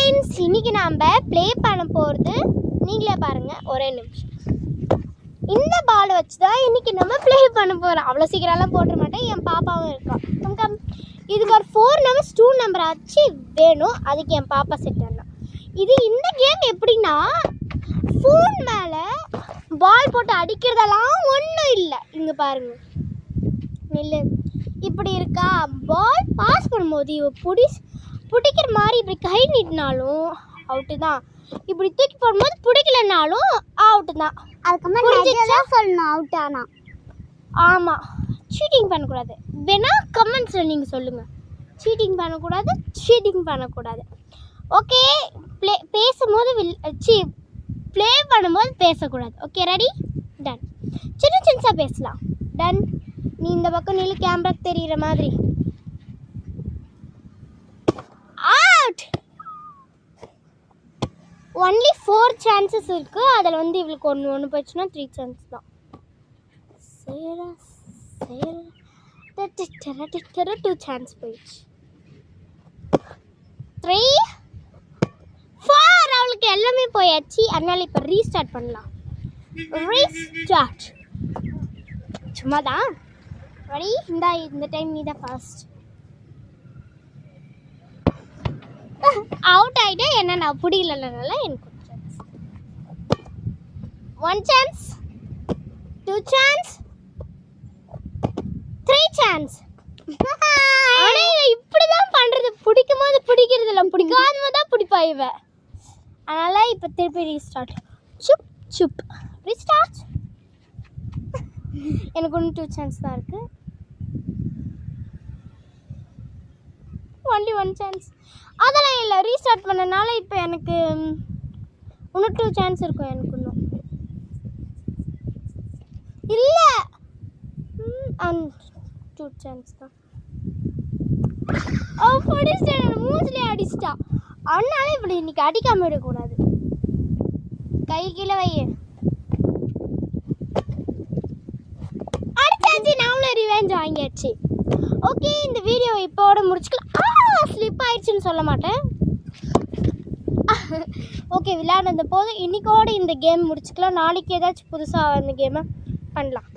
Friends, இன்னைக்கு நம்ம play பண்ண போகிறது நீங்களே பாருங்கள். ஒரே நிமிஷம். இந்த பால் வச்சு தான் இன்னைக்கு நம்ம ப்ளே பண்ண போகிறோம். அவ்வளோ சீக்கிரம்லாம் போட்டுற மாட்டேன். என் பாப்பாவும் இருக்கான். இதுக்கு ஒரு 4 நம்பர்ஸ் 2 நம்பர் ஆச்சு வேணும். அதுக்கு என் பாப்பா செட் பண்ணலாம். இந்த கேம் எப்படின்னா, ஃபோன் மேலே பால் போட்டு அடிக்கிறதெல்லாம் ஒன்றும் இல்லை. இங்கே பாருங்க, நெல் இப்படி இருக்கா. பால் பாஸ் பண்ணும்போது பிடிக்கிற மாதிரி இப்படி கை நீட்டினாலும் அவுட்டு தான். இப்படி தூக்கி போடும்போது பிடிக்கலனாலும் அவுட்டு தான். அதுக்கு சொல்லணும் அவுட் ஆனா. ஆமாம், சீட்டிங் பண்ணக்கூடாது. வேணா கமெண்ட்ஸில் நீங்கள் சொல்லுங்கள். சீட்டிங் பண்ணக்கூடாது. ஓகே, பேசும்போது ப்ளே பண்ணும்போது பேசக்கூடாது. Okay, ready? டன். சின்னசாக பேசலாம். டன். நீ இந்த பக்கம் நில்லு, கேமராக்கு தெரிகிற மாதிரி. அவுட். ஒன்லி 4 சான்சஸ் இருக்குது. அதில் இவளுக்கு ஒன்று போயிடுச்சுன்னா 3 சான்ஸ் தான். 2 சான்ஸ் போயிடுச்சு. 3 4 அவளுக்கு எல்லாமே போயாச்சு. அதனால இப்போ ரீஸ்டார்ட் பண்ணலாம். ரீஸ்டார்ட் சும்மா தான். ரெடி? இந்த டைம் நீ தான் ஃபர்ஸ்ட். அவுட் ஆகிட்டே என்ன நான் பிடிக்கலனால எனக்கு 1 சான்ஸ், 2 சான்ஸ், 3 சான்ஸ். ஆனால் இப்படி தான் பண்ணுறது. பிடிக்கும் போது பிடிக்கிறது இல்லை, பிடிக்காத போது தான் பிடிப்பா இவ. அதனால் இப்போ திருப்பி ரீஸ்டார்ட். சுப் ரீஸ்டார்ட். எனக்கு ஒன்று 2 சான்ஸ் தான் இருக்குது. Only 1 chance. அதெல்லாம் இல்லை, ரீஸ்டார்ட் பண்ணனால இப்போ எனக்கு இன்னும் 2 சான்ஸ் இருக்கும். எனக்கு இன்னும் இல்லை, 2 சான்ஸ் தான். பிடிச்சிட்டேன், மூஞ்சிலே அடிச்சிட்டா. அதனால இப்படி இன்னைக்கு அடிக்காம விடக்கூடாது. கை கீழே வைய அடிச்சாச்சு. நாமளும் ரிவெஞ்ச் வாங்கியாச்சு. ஓகே, இந்த வீடியோ இப்போட முடிச்சுக்கலாம். ஸ்லிப் ஆயிடுச்சுன்னு சொல்ல மாட்டேன். ஓகே, விளையாடுறது போதும். இன்னைக்கோட இந்த கேம் முடிச்சுக்கலாம். நாளைக்கு ஏதாச்சும் புதுசாக இந்த கேமை பண்ணலாம்.